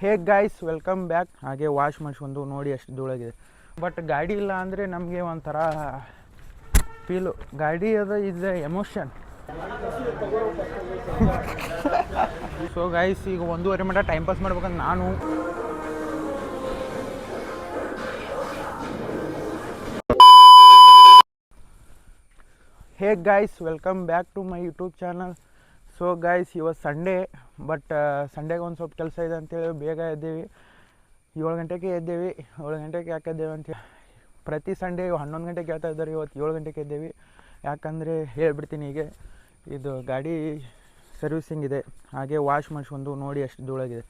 ಹೇ guys welcome back. ಹಾಗೆ wash ಮಾಡಿಸ್ಕೊಂಡು ನೋಡಿ ಅಷ್ಟು ಧೂಳಾಗಿದೆ. ಬಟ್ ಗಾಡಿ ಇಲ್ಲ ಅಂದರೆ ನಮಗೆ ಒಂಥರ ಫೀಲು. ಗಾಡಿ ಅದು ಇಸ್ ಎಮೋಷನ್. ಸೊ ಗೈಸ್ ಈಗ 1:30 ಮಟ್ಟ ಟೈಮ್ ಪಾಸ್ ಮಾಡ್ಬೇಕಂತ ನಾನು hey guys welcome back to my YouTube channel. So guys ಇವತ್ತು ಸಂಡೇ, ಬಟ್ ಸಂಡೇಗೆ ಒಂದು ಸ್ವಲ್ಪ ಕೆಲಸ ಇದೆ ಅಂತೇಳಿ ಬೇಗ ಎದ್ದೇವಿ. 7 ಗಂಟೆಗೆ ಎದ್ದೇವಿ. 7 ಗಂಟೆಗೆ ಯಾಕೆ ಎದ್ದೇವೆ ಅಂತೇಳಿ ಪ್ರತಿ ಸಂಡೇ 11 ಗಂಟೆಗೆ ಹೇಳ್ತಾ ಇದ್ದಾರೆ. ಇವತ್ತು 7 ಗಂಟೆಗೆ ಎದ್ದೇವಿ. ಯಾಕಂದರೆ ಹೇಳ್ಬಿಡ್ತೀನಿ. ಹೀಗೆ ಇದು ಗಾಡಿ ಸರ್ವಿಸಿಂಗ್ ಇದೆ, ಹಾಗೆ ವಾಶ್ ಮಾಡಿಸ್ಕೊಂಡು ನೋಡಿ ಅಷ್ಟು ಧೂಳಾಗಿದೆ.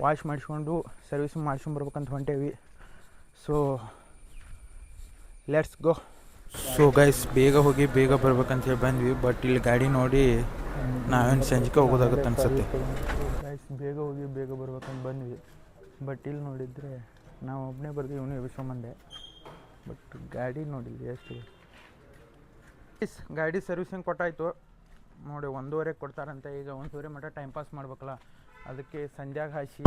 ವಾಶ್ ಮಾಡಿಸ್ಕೊಂಡು ಸರ್ವಿಸಿಂಗ್ ಮಾಡ್ಸ್ಕೊಂಬರ್ಬೇಕಂತ ಹೊಂಟೇವಿ. So let's go. So guys ಬೇಗ ಹೋಗಿ ಬೇಗ ಬರ್ಬೇಕಂತೇಳಿ ಬಂದ್ವಿ. ಬಟ್ ಇಲ್ಲಿ ಗಾಡಿ ನೋಡಿ ನಾವೇನು ಸಂಜೆಗೆ ಹೋಗೋದಾಗುತ್ತೆ ಅನ್ಸುತ್ತೆ. ಗೈಸ್ ಬೇಗ ಹೋಗಿ ಬೇಗ ಬರ್ಬೇಕಂತ ಬಂದ್ವಿ. ಬಟ್ ಇಲ್ಲಿ ನೋಡಿದರೆ ನಾವು ಒಬ್ಬನೇ ಬರ್ತೀವಿ, ಇವನು ಎಬ್ಬಿಸ್ಕೊಂಬಂದೆ. ಬಟ್ ಗಾಡಿ ನೋಡಿಲ್ಲ ಎಷ್ಟು. ಗಾಡಿ ಸರ್ವಿಸಿಂಗ್ ಕೊಟ್ಟಾಯಿತು ನೋಡಿ. 1:30 ಕೊಡ್ತಾರಂತೆ. ಈಗ 1:30 ಮಟ್ಟ ಟೈಮ್ ಪಾಸ್ ಮಾಡ್ಬೇಕಲ್ಲ, ಅದಕ್ಕೆ ಸಂಜೆಗೆ ಹಾಸಿ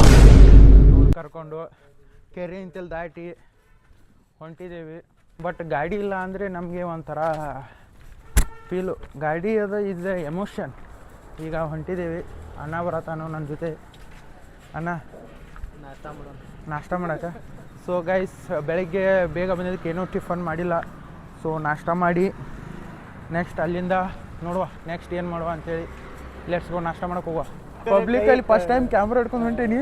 ಕರ್ಕೊಂಡು ಕೆರೆ ಇಂತಲ್ಲಿ ದಾಟಿ ಹೊಂಟಿದ್ದೇವೆ. ಬಟ್ ಗಾಡಿ ಇಲ್ಲ ಅಂದರೆ ನಮಗೆ ಒಂಥರ ಫೀಲು. ಗಾಡಿ ಅದು ಇಸ್ ಎಮೋಷನ್. ಈಗ ಹೊಂಟಿದ್ದೇವೆ. ಅಣ್ಣ ಬರತ್ತಾನೋ ನನ್ನ ಜೊತೆ. ಅಣ್ಣ ನಾಷ್ಟ ಮಾಡೋಕೆ. ಸೊ ಗೈಸ್ ಬೆಳಗ್ಗೆ ಬೇಗ ಬಂದಿದ್ದಕ್ಕೆ ಏನೂ ಟಿಫನ್ ಮಾಡಿಲ್ಲ. ಸೊ ನಾಷ್ಟ ಮಾಡಿ ನೆಕ್ಸ್ಟ್ ಅಲ್ಲಿಂದ ನೋಡುವ ನೆಕ್ಸ್ಟ್ ಏನು ಮಾಡುವ ಅಂಥೇಳಿ. ಲೆಟ್ಸ್ ಗೋ ನಾಷ್ಟ ಮಾಡೋಕೆ ಹೋಗುವ. ಪಬ್ಲಿಕಲ್ಲಿ ಫಸ್ಟ್ ಟೈಮ್ ಕ್ಯಾಮ್ರಾ ಹಿಡ್ಕೊಂಡು ಹೊಂಟೀನಿ,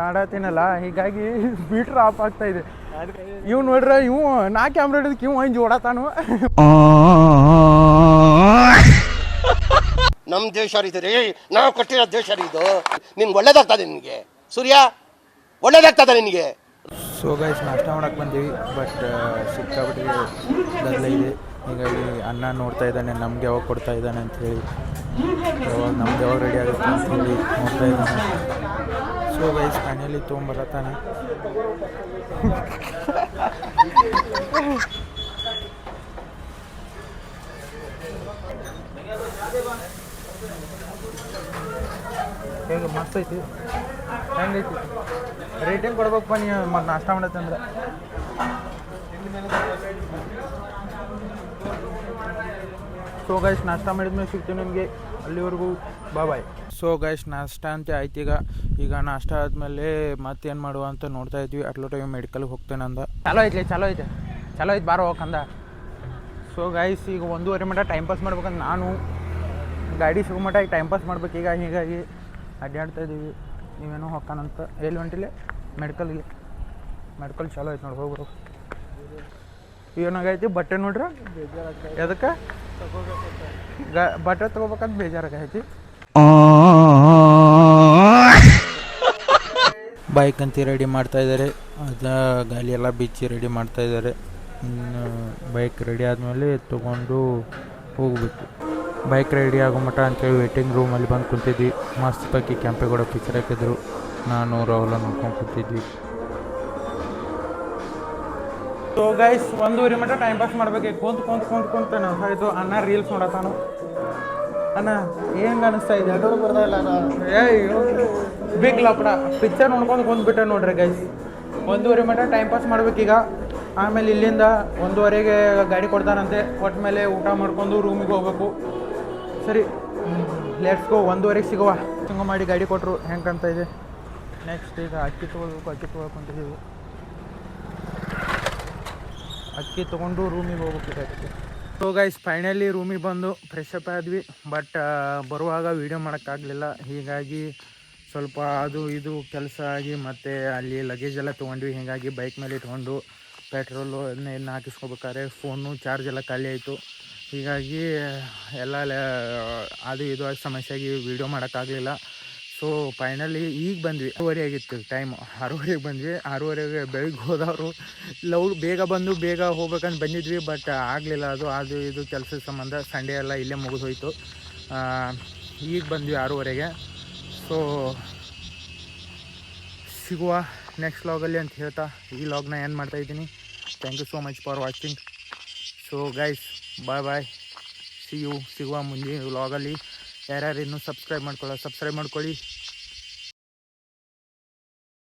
ಆಡತ್ತೀನಲ್ಲ, ಹೀಗಾಗಿ ಮೀಟ್ರ್ ಆಫ್ ಆಗ್ತಾಯಿದೆ. ಇವ್ ನೋಡ್ರೆ ಇವು ನಾ ಕ್ಯಾಮ್ರಾ ಹಿಡಿದಕ್ಕೆ ಇವು ಹಂಗೆ ಓಡತಾನು. ನಮ್ಮ ದೇಶ ರೀ, ನಾವು ಕಟ್ಟಿರೋ ದೇಶ ಇದು. ನಿನ್ಗೆ ಒಳ್ಳೇದಾಗ್ತದೆ, ನಿನಗೆ ಸೂರ್ಯ ಒಳ್ಳೇದಾಗ್ತದೆ ನಿನಗೆ. ಸೊ ಗೈಸ್ ನಾಷ್ಟ ಮಾಡಕ್ಕೆ ಬಂದೀವಿ. ಬಟ್ ಸಿಕ್ಕಾಬಿಟ್ಟು ಗದ್ದಲ ಇದೆ. ಹೀಗಾಗಿ ಅನ್ನ ನೋಡ್ತಾ ಇದ್ದಾನೆ ನಮ್ಗೆ ಯಾವಾಗ ಕೊಡ್ತಾ ಇದ್ದಾನೆ ಅಂಥೇಳಿ, ನಮ್ಗೆ ಯಾವಾಗ ರೆಡಿ ಆಗುತ್ತೆ ಅಂಥೇಳಿ ನೋಡ್ತಾ ಇದ್ದಾನೆ. ಸೊ ಗೈಸ್ ಫೈನಲಿ ತೊಗೊಂಬರತ್ತಾನೆ. ಹೇಗೆ ಮಸ್ತ್ ಐತಿ, ಹೆಂಗೈತಿ ರೇಟಿಂಗ್ ಕೊಡ್ಬೇಕಪ್ಪ ನೀವು ಮತ್ತು ನಾಷ್ಟ ಮಾಡತ್ತಂದ್ರೆ. ಸೊ ಗೈಸ್ ನಾಷ್ಟ ಮಾಡಿದ್ಮೇಲೆ ಸಿಗ್ತೀವಿ ನಿಮಗೆ. ಅಲ್ಲಿವರೆಗೂ ಬಾಯ್. ಸೊ ಗೈಸ್ ನಾಷ್ಟ ಅಂತ ಆಯ್ತು. ಈಗ ನಾಷ್ಟ ಆದಮೇಲೆ ಮತ್ತೇನು ಮಾಡುವ ಅಂತ ನೋಡ್ತಾ ಇದ್ವಿ. ಅಟ್ಲೋ ಟೈಮ್ ಮೆಡಿಕಲ್ಗೆ ಹೋಗ್ತೇನೆ ಅಂದ. ಚಲೋ ಐತೆ ಬಾರೋ ಹೋಗಂದ. ಸೊ ಗೈಸ್ ಈಗ 1:30 ಮಟ್ಟ ಟೈಮ್ ಪಾಸ್ ಮಾಡ್ಬೇಕಂತ ನಾನು ಗಾಡಿ ಸಿಗೋ ಮಟ್ಟ ಈಗ ಟೈಮ್ ಪಾಸ್ ಮಾಡ್ಬೇಕು. ಈಗ ಹೀಗಾಗಿ ಅಡ್ಡಾಡ್ತಾ ಇದ್ದೀವಿ. ನೀವೇನೋ ಹೊಕ್ಕಾನಂತ. ಎಲ್ಲಿ ಹೊಂಟಿಲ್ಲ? ಮೆಡಿಕಲ್ಗೆ. ಮೆಡಿಕಲ್ ಚಲೋ ಐತೆ ನೋಡಿ, ಹೋಗ್ಬಿಡು. ಏನಾಗೈತಿ ಬಟ್ಟೆ ನೋಡ್ರಿ, ಎದಕ್ಕೆ ಬಟ್ಟೆ ತೊಗೋಬೇಕಂತ ಬೇಜಾರಾಗೈತಿ. ಬೈಕ್ ಅಂತ ರೆಡಿ ಮಾಡ್ತಾ ಇದ್ದಾರೆ. ಅದ ಗಾಲಿ ಎಲ್ಲ ಬಿಚ್ಚಿ ರೆಡಿ ಮಾಡ್ತಾ ಇದ್ದಾರೆ. ಬೈಕ್ ರೆಡಿ ಆದಮೇಲೆ ತೊಗೊಂಡು ಹೋಗಬೇಕು. ಬೈಕ್ ರೆಡಿ ಆಗೋ ಮಟ್ಟ ಅಂತೇಳಿ ವೇಟಿಂಗ್ ರೂಮಲ್ಲಿ ಬಂದು ಕುಂತಿದ್ವಿ. ಮಸ್ತ್ ಪೈಕಿ ಕೆಂಪೇಗೌಡ ಪಿಕ್ಚರ್ ಹಾಕಿದ್ರು. ನಾನು ರಾಹುಲ ನೋಡ್ಕೊಂಡು ಕೂತಿದ್ವಿ. ಸೊ ಗೈಸ್ 1:30 ಮಟ್ಟ ಟೈಮ್ ಪಾಸ್ ಮಾಡ್ಬೇಕು. ಕುಂತ ಇದು ಅಣ್ಣ ರೀಲ್ಸ್ ನೋಡತ್ತಾನು. ಅಣ್ಣ ಹೆಂಗೆ ಅನಿಸ್ತಾ ಇದೆ? ಬಿಗ್ ಲಪಡ ಪಿಕ್ಚರ್ ನೋಡ್ಕೊಂಡು ಕುಂದ್ಬಿಟ್ಟೆ ನೋಡ್ರಿ ಗೈಸ್. 1:30 ಮಟ್ಟ ಟೈಮ್ ಪಾಸ್ ಮಾಡ್ಬೇಕೀಗ. ಆಮೇಲೆ ಇಲ್ಲಿಂದ 1:30ಗೆ ಗಾಡಿ ಕೊಡ್ತಾನಂತೆ. ಕೊಟ್ಟ ಮೇಲೆ ಊಟ ಮಾಡ್ಕೊಂಡು ರೂಮಿಗೆ ಹೋಗ್ಬೇಕು. ಸರಿ ಲೆಟ್ಸ್ ಗೋ. 1:30ಗೆ ಸಿಗುವ. ಹಿಂಗ ಮಾಡಿ ಗಾಡಿ ಕೊಟ್ಟರು ಹೆಂಗೆ ಕಾಣ್ತಾ ಇದೆ. ನೆಕ್ಸ್ಟ್ ಈಗ ಅಕ್ಕಿ ತೊಗೊಳ್ಕೊಂತಿದ್ದೀವಿ. ಅಕ್ಕಿ ತೊಗೊಂಡು ರೂಮಿಗೆ ಹೋಗ್ಬೇಕಾಗ್ತದೆ. ಸೊ ಗೈಸ್ ಫೈನಲಿ ರೂಮಿಗೆ ಬಂದು ಫ್ರೆಶ್ ಅಪ್ ಆದ್ವಿ. ಬಟ್ ಬರುವಾಗ ವೀಡಿಯೋ ಮಾಡೋಕ್ಕಾಗಲಿಲ್ಲ. ಹೀಗಾಗಿ ಸ್ವಲ್ಪ ಅದು ಇದು ಕೆಲಸ ಆಗಿ ಮತ್ತು ಅಲ್ಲಿ ಲಗೇಜ್ ಎಲ್ಲ ತೊಗೊಂಡ್ವಿ. ಹೀಗಾಗಿ ಬೈಕ್ ಮೇಲೆ ಇಟ್ಕೊಂಡು ಪೆಟ್ರೋಲು ಅದನ್ನ ಹಾಕಿಸ್ಕೋಬೇಕಾದ್ರೆ ಫೋನು ಚಾರ್ಜ್ ಎಲ್ಲ ಖಾಲಿ ಆಯಿತು. ಹೀಗಾಗಿ ಎಲ್ಲ ಅದು ಇದು ಸಮಸ್ಯೆ ಆಗಿ ವೀಡಿಯೋ ಮಾಡೋಕ್ಕಾಗಲಿಲ್ಲ. ಸೊ ಫೈನಲಿ ಈಗ ಬಂದ್ವಿ. 6:30 ಆಗಿತ್ತು ಟೈಮ್. 6:30ಗೆ ಬಂದ್ವಿ. 6:30ಗೆ ಬೆಳಿಗ್ಗೆ ಹೋದವರು ಬೇಗ ಬಂದು ಬೇಗ ಹೋಗ್ಬೇಕಂತ ಬಂದಿದ್ವಿ. ಬಟ್ ಆಗಲಿಲ್ಲ. ಅದು ಇದು ಕೆಲಸದ ಸಂಬಂಧ ಸಂಡೇ ಎಲ್ಲ ಇಲ್ಲೇ ಮುಗಿದೋಯ್ತು. ಈಗ ಬಂದ್ವಿ 6:30ಗೆ. ಸೊ ಸಿಗುವ ನೆಕ್ಸ್ಟ್ ವ್ಲಾಗಲ್ಲಿ ಅಂತ ಹೇಳ್ತಾ ಈ ವ್ಲಾಗ್ನ ಏನು ಮಾಡ್ತಾಯಿದ್ದೀನಿ. Thank you so much for watching. So guys bye. ಸಿಗುವ ಮುಂದಿನ ವ್ಲಾಗಲ್ಲಿ. ಯಾರ್ಯಾರು ಇನ್ನೂ ಸಬ್ಸ್ಕ್ರೈಬ್ ಮಾಡ್ಕೊಳ್ಳಿ.